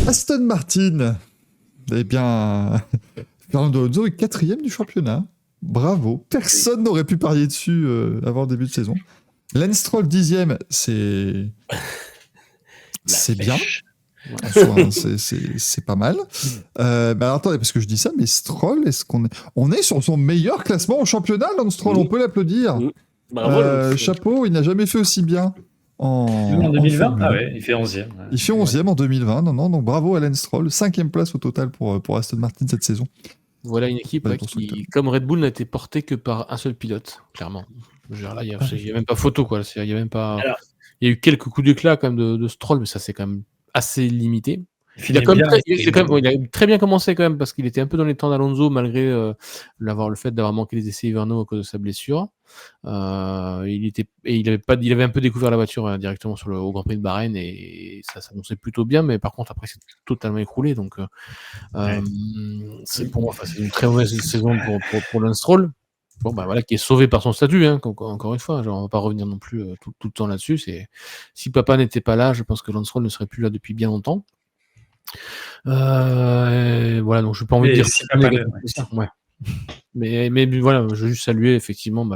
Aston Martin. Eh bien, Fernando Alonso est 4e du championnat. Bravo. Personne n'aurait pu parier dessus avant le début de saison. Lance Stroll 10e, c'est bien. C'est pas mal. Alors attendez, parce que je dis ça, mais Stroll, est-ce qu'on est sur son meilleur classement au championnat, Lance Stroll? On peut l'applaudir. Bravo. Chapeau, il n'a jamais fait aussi bien. En 2020 Ah ouais, il fait 11e. Il fait 11e en 2020. Non, donc bravo à Lance Stroll. 5e place au total pour Aston Martin cette saison. Voilà une équipe qui, comme Red Bull, n'a été portée que par un seul pilote, clairement. Là, il n'y a même pas photo, quoi. Il y a même pas. Alors, il y a eu quelques coups d'éclat quand même de Stroll, mais ça c'est quand même assez limité. Il a très bien commencé quand même parce qu'il était un peu dans les temps d'Alonso malgré le fait d'avoir manqué les essais hivernaux à cause de sa blessure. Il avait un peu découvert la voiture directement au Grand Prix de Bahreïn et ça s'annonçait plutôt bien, mais par contre après c'est totalement écroulé. Donc pour moi, c'est une très mauvaise saison pour Lance Stroll. Bon, voilà, qui est sauvé par son statut, encore une fois. Genre, on va pas revenir non plus tout le temps là-dessus. Si papa n'était pas là, je pense que Lance Stroll ne serait plus là depuis bien longtemps. Voilà, donc je n'ai pas envie de dire si papa ouais. Mais voilà, je veux juste saluer effectivement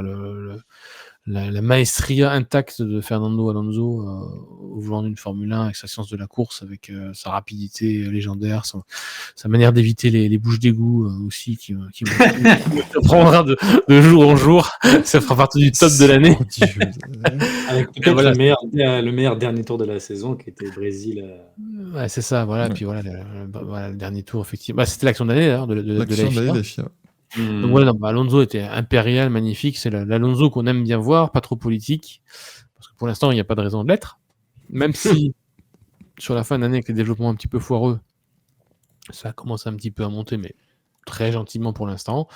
la maestria intacte de Fernando Alonso au volant d'une Formule 1 avec sa science de la course, avec sa rapidité légendaire, sa manière d'éviter les bouches d'égout aussi qui me surprendra de jour en jour. Ça fera partie du top de l'année. Avec peut-être le meilleur dernier tour de la saison qui était Brésil. Ouais, c'est ça, voilà. Ouais. Puis voilà, le dernier tour, effectivement. C'était l'action d'année d'ailleurs de la FIA. Donc voilà, Alonso était impérial, magnifique. C'est l'Alonso qu'on aime bien voir, pas trop politique, parce que pour l'instant il n'y a pas de raison de l'être. Même si sur la fin d'année avec les développements un petit peu foireux, ça commence un petit peu à monter, mais très gentiment pour l'instant,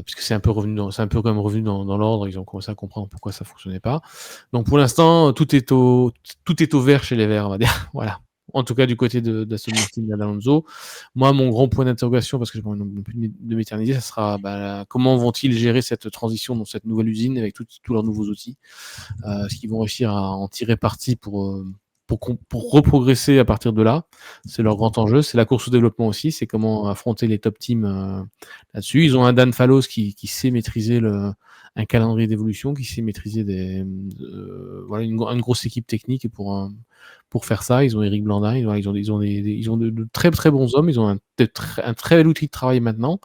puisque c'est un peu quand même revenu dans l'ordre. Ils ont commencé à comprendre pourquoi ça fonctionnait pas. Donc pour l'instant tout est au vert chez les Verts, on va dire. Voilà. En tout cas, du côté d'Aston Martin et d'Alonso. Moi, mon grand point d'interrogation, parce que je n'ai pas envie non plus de m'éterniser, ça sera comment vont-ils gérer cette transition dans cette nouvelle usine avec tous leurs nouveaux outils. Est-ce qu'ils vont réussir à en tirer parti pour reprogresser à partir de là? C'est leur grand enjeu. C'est la course au développement aussi. C'est comment affronter les top teams là-dessus. Ils ont un Dan Fallows qui sait maîtriser un calendrier d'évolution, qui sait maîtriser une grosse équipe technique pour faire ça. Ils ont Eric Blandin, ils ont de très très bons hommes, ils ont un très bel outil de travail maintenant.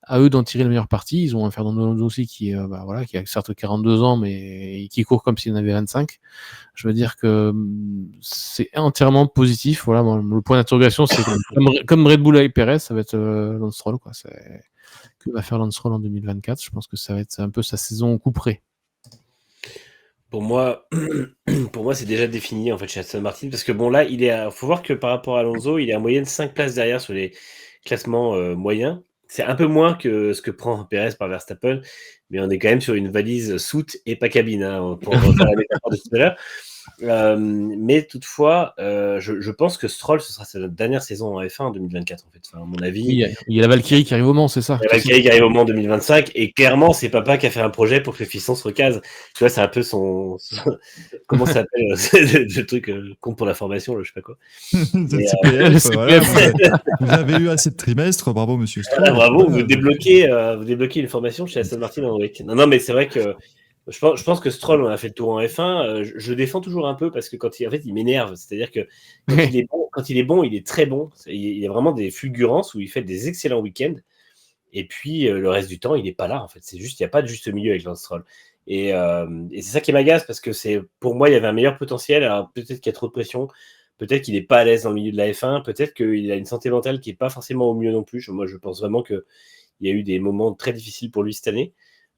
À eux d'en tirer le meilleur parti. Ils ont un Fernando Alonso aussi qui a certes 42 ans, mais qui court comme s'il en avait 25. Je veux dire que c'est entièrement positif. Voilà, le point d'interrogation, c'est comme Red Bull avec Perez, ça va être Lance Stroll, quoi. Que va faire Lance Stroll en 2024? Je pense que ça va être un peu sa saison coup près. Pour moi, c'est déjà défini en fait chez Aston Martin, parce que bon là, faut voir que par rapport à Alonso, il est en moyenne 5 places derrière sur les classements moyens. C'est un peu moins que ce que prend Perez par Verstappen, mais on est quand même sur une valise soute et pas cabine, pour refaire la métaphore de tout à l'heure. Mais toutefois, je pense que Stroll, ce sera sa dernière saison en F1 en 2024 en fait. Enfin, à mon avis, il y a la Valkyrie qui arrive au Mans, c'est ça. La Valkyrie qui arrive au Mans en 2025, et clairement, c'est papa qui a fait un projet pour que le fiston se recase. Tu vois, c'est un peu son comment ça s'appelle le truc compte pour la formation, je sais pas quoi. Vous avez eu assez de trimestres, bravo Monsieur Stroll. Bravo, vous débloquez une formation chez Aston Martin en week. Non, mais c'est vrai que je pense que Stroll, on a fait le tour en F1. Je défends toujours un peu parce que il m'énerve. C'est-à-dire que quand il est bon, il est très bon. Il y a vraiment des fulgurances où il fait des excellents week-ends. Et puis, le reste du temps, il n'est pas là, en fait. C'est juste, il n'y a pas de juste milieu avec Lance Stroll. Et c'est ça qui m'agace parce que pour moi, il y avait un meilleur potentiel. Alors, peut-être qu'il y a trop de pression. Peut-être qu'il n'est pas à l'aise dans le milieu de la F1. Peut-être qu'il a une santé mentale qui n'est pas forcément au mieux non plus. Moi, je pense vraiment qu'il y a eu des moments très difficiles pour lui cette année.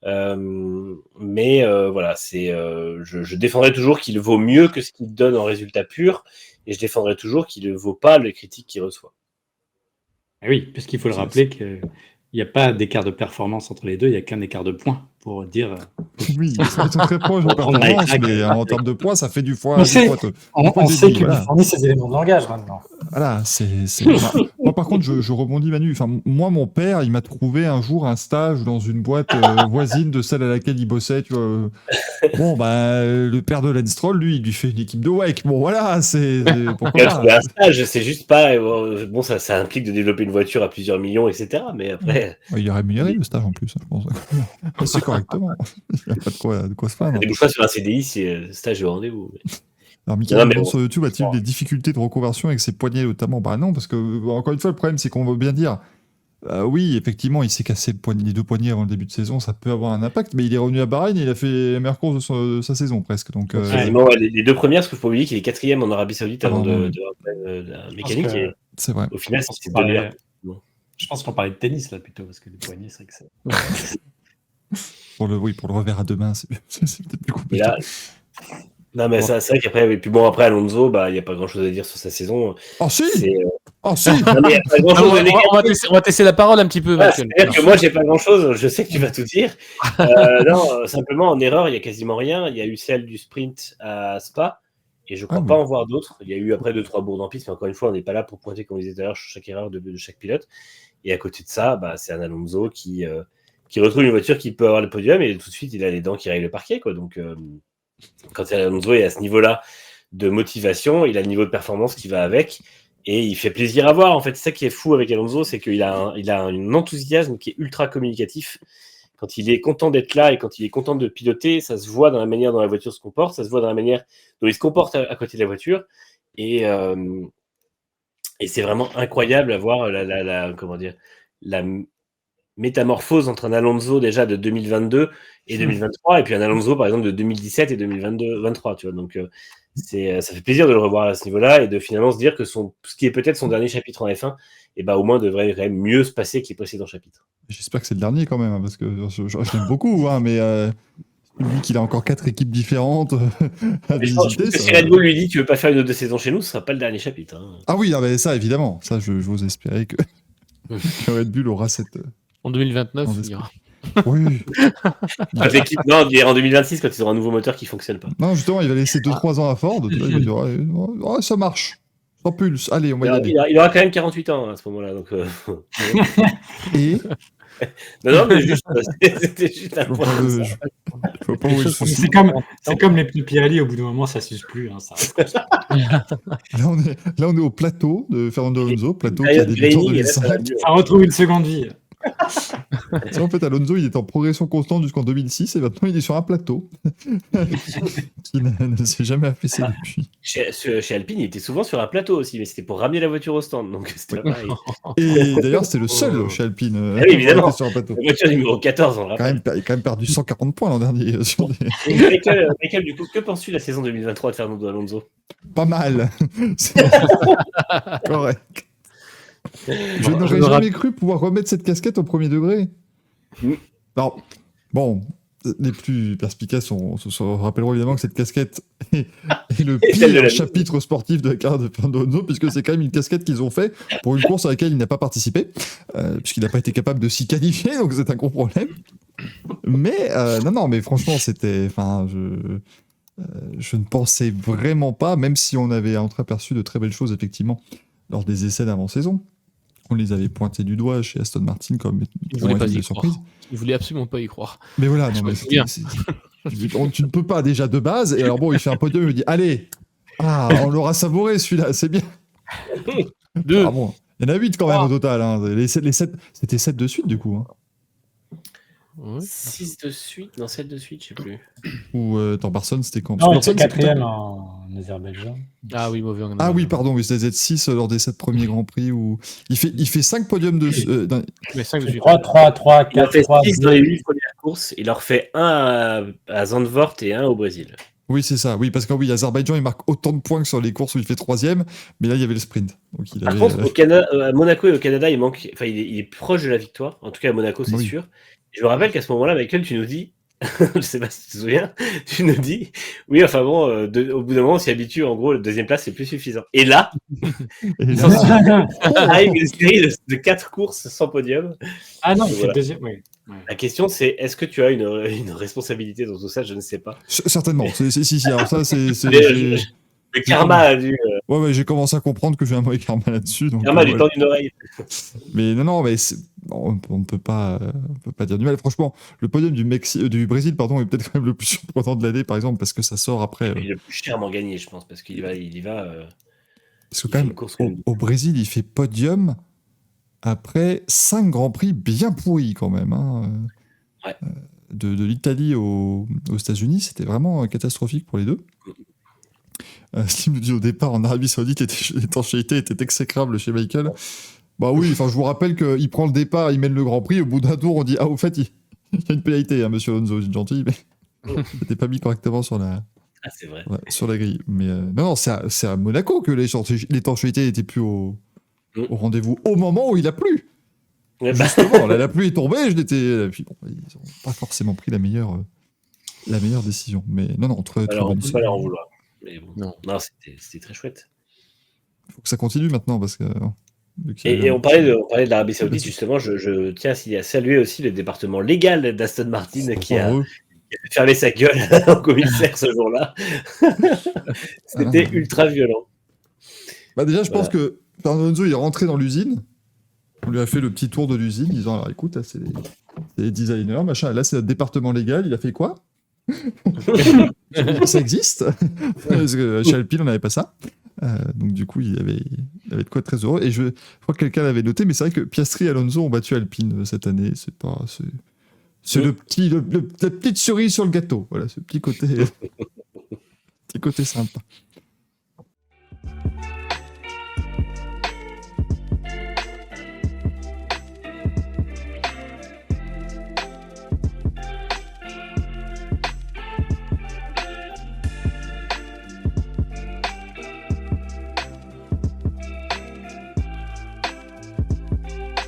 Mais voilà, je défendrai toujours qu'il vaut mieux que ce qu'il donne en résultat pur, et je défendrai toujours qu'il ne vaut pas les critiques qu'il reçoit. Oui, parce qu'il faut le rappeler qu'il n'y a pas d'écart de performance entre les deux, il n'y a qu'un écart de points pour dire. Oui, ils sont très proches en performance, mais en termes de points, ça fait du fois. On sait qu'il fournit ces éléments de langage maintenant. Voilà, moi par contre, je rebondis, Manu. Enfin, moi, mon père, il m'a trouvé un jour un stage dans une boîte voisine de celle à laquelle il bossait. Tu vois. Bon, bah, le père de Lance Stroll, lui, il lui fait une équipe de WEC. Bon, voilà, c'est pourquoi pas. Un stage, c'est juste pas. Bon, ça implique de développer une voiture à plusieurs millions, etc. Mais après. Il est rémunéré le stage en plus, je pense. C'est correctement. Il n'y a pas de quoi se plaindre. Ça débouche pas sur un CDI, c'est stage de rendez-vous. Alors, Michael demande sur YouTube, a-t-il des difficultés de reconversion avec ses poignets notamment? Bah non, parce que, encore une fois, le problème, c'est qu'on veut bien dire, oui, effectivement, il s'est cassé les 2 poignets avant le début de saison, ça peut avoir un impact, mais il est revenu à Bahreïn et il a fait la meilleure course de sa saison, presque. Donc, les 2 premières, parce qu'il faut oublier qu'il est 4e en Arabie Saoudite avant de la mécanique. C'est vrai. Au final, c'est de je pense qu'on parlait de tennis, là, plutôt, parce que les poignets, c'est vrai que c'est... pour le revers à 2 mains, c'est peut-être plus compliqué. Non, mais c'est vrai qu'après, et puis bon, après Alonso, il n'y a pas grand chose à dire sur sa saison. Oh si Oh si On va tester la parole un petit peu. C'est-à-dire que moi, j'ai pas grand chose, je sais que tu vas tout dire. Non, simplement, en erreur, il n'y a quasiment rien. Il y a eu celle du sprint à Spa, et je crois pas en voir d'autres. Il y a eu après 2-3 bourdes en piste, mais encore une fois, on n'est pas là pour pointer, comme on disait tout à l'heure, chaque erreur de chaque pilote. Et à côté de ça, c'est un Alonso qui retrouve une voiture qui peut avoir le podium, et tout de suite, il a les dents qui rayent le parquet, quoi. Donc, quand Alonso est à ce niveau-là de motivation, il a le niveau de performance qui va avec, et il fait plaisir à voir. En fait, c'est ça qui est fou avec Alonso, c'est qu'il a un enthousiasme qui est ultra communicatif. Quand il est content d'être là et quand il est content de piloter, ça se voit dans la manière dont la voiture se comporte, ça se voit dans la manière dont il se comporte à côté de la voiture, et c'est vraiment incroyable à voir la métamorphose entre un Alonso déjà de 2022 et 2023, et puis un Alonso par exemple de 2017 et 2023, tu vois. Donc ça fait plaisir de le revoir à ce niveau-là et de finalement se dire que ce qui est peut-être son dernier chapitre en F1, et au moins devrait quand même mieux se passer que les précédents chapitres. J'espère que c'est le dernier quand même, parce que je l'aime beaucoup, mais vu qu'il a encore 4 équipes différentes à visiter. Je pense que si Red Bull lui dit tu veux pas faire une autre saison chez nous, ce sera pas le dernier chapitre. Hein. Ah oui, mais ça évidemment, ça je vous espérais que Red Bull aura cette. En 2029, il y aura. Oui. Non, en 2026, quand ils auront un nouveau moteur qui ne fonctionne pas. Non, justement, il va laisser 2-3 ans à Ford. Il va dire, ça marche. Sans pulse. Allez, on va y aller. Il aura quand même 48 ans à ce moment-là. Donc, Et non, mais c'était juste un point. C'est comme les pneus Pirelli, au bout d'un moment, ça ne s'use plus. Hein, ça là, on est au plateau de Fernando Alonso, plateau qui a débuté en 2005. Ça retrouve une seconde vie. En fait, Alonso, il est en progression constante jusqu'en 2006 et maintenant, il est sur un plateau qui ne s'est jamais affaissé depuis. Chez Alpine, il était souvent sur un plateau aussi, mais c'était pour ramener la voiture au stand, donc c'était pas pareil. Et d'ailleurs, c'était le seul chez Alpine. Oui, évidemment. Sur un plateau. La voiture numéro 14, on le rappelle. Il a quand même perdu 140 points l'an dernier. Michael, du coup, que penses-tu de la saison 2023 de Fernando Alonso? Pas mal. Correct. Je n'aurais jamais cru pouvoir remettre cette casquette au premier degré. Alors, bon, les plus perspicaces se rappelleront évidemment que cette casquette est le pire chapitre sportif de la carrière de Fernando Alonso, puisque c'est quand même une casquette qu'ils ont fait pour une course à laquelle il n'a pas participé, puisqu'il n'a pas été capable de s'y qualifier, donc c'est un gros problème. Mais, mais franchement, c'était... je ne pensais vraiment pas, même si on avait entreaperçu de très belles choses, effectivement, lors des essais d'avant-saison. On les avait pointés du doigt chez Aston Martin comme ils voulaient absolument pas y croire. Mais voilà, non, mais tu ne peux pas déjà de base. Et alors bon, il fait un podium, il me dit allez, on l'aura savouré celui-là, c'est bien. 2. Ah bon, il y en a 8 quand même au total. Hein. Les 7, c'était 7 de suite du coup. Hein. 6 de suite, non 7 de suite, je sais plus. Ou Thorberson, c'était quand? Non, c'est 4ème en Azerbaïdjan. Ah oui, mauvais. Ah oui, pardon, oui, c'était Z6 lors des 7 premiers Grands Prix où il fait 5 podiums de 5 de suite. 3, 4, il en fait 3. 6 dans les 8 premières courses. Il en refait un à Zandvoort et un au Brésil. Oui, c'est ça. Oui, parce que oui, Azerbaïdjan, il marque autant de points que sur les courses où il fait 3ème, mais là, il y avait le sprint. Donc, Par contre, au Canada, à Monaco et au Canada, il est proche de la victoire. En tout cas, à Monaco, c'est sûr. Je me rappelle qu'à ce moment-là, Michael, tu nous dis, je sais pas si tu te souviens, tu nous dis, oui, enfin bon, au bout d'un moment, on s'y habitue, en gros, le 2ème place, c'est plus suffisant. Et là, arrive une série de 4 courses sans podium. Ah non, il fait 2ème, oui. La question, c'est, est-ce que tu as une responsabilité dans tout ça? Je ne sais pas. Certainement. Si. Alors ça, c'est... Le karma a dû... Ouais, j'ai commencé à comprendre que j'ai un mauvais karma là-dessus. Karma du temps d'une oreille. Mais non, mais on ne peut pas dire du mal. Franchement, le podium du Brésil, pardon, est peut-être quand même le plus surprenant de l'année, par exemple, parce que ça sort après. Il est le plus chèrement gagné, je pense, parce qu'il y va. Parce que quand même, au Brésil, il fait podium après 5 Grands Prix bien pourris quand même. Hein. Ouais. De l'Italie aux États-Unis, c'était vraiment catastrophique pour les deux. Slim nous dit au départ en Arabie Saoudite, l'étanchéité était exécrable chez Michael. Bah oui, enfin je vous rappelle qu'il prend le départ, il mène le Grand Prix, au bout d'un tour on dit au fait il y a une pénalité, hein, monsieur Alonso, c'est gentil, mais c'était pas mis correctement sur la. Ah c'est vrai. Ouais, sur la grille. Mais non, c'est à Monaco que l'étanchéité était plus au rendez-vous au moment où il a plu. Justement, là, la pluie est tombée, puis bon, ils n'ont pas forcément pris la meilleure décision. Mais non, très alors, on bonne peut pas leur en vouloir. Mais bon. Non, c'était très chouette. Il faut que ça continue maintenant parce que. Et on parlait de l'Arabie Saoudite, justement. Je tiens à saluer aussi le département légal d'Aston Martin qui a fermé sa gueule au commissaire ce jour-là. C'était ultra violent. Bah déjà, je pense que Fernando Alonso il est rentré dans l'usine. On lui a fait le petit tour de l'usine, disant alors écoute, là, c'est les designers, machin. Là, c'est notre département légal. Il a fait quoi? Ça existe. Parce que chez Alpine, on n'avait pas ça. Donc du coup, il avait de quoi être très heureux. Et je crois que quelqu'un l'avait noté, mais c'est vrai que Piastri et Alonso ont battu Alpine cette année. C'est la petite cerise sur le gâteau. Voilà, ce petit côté sympa.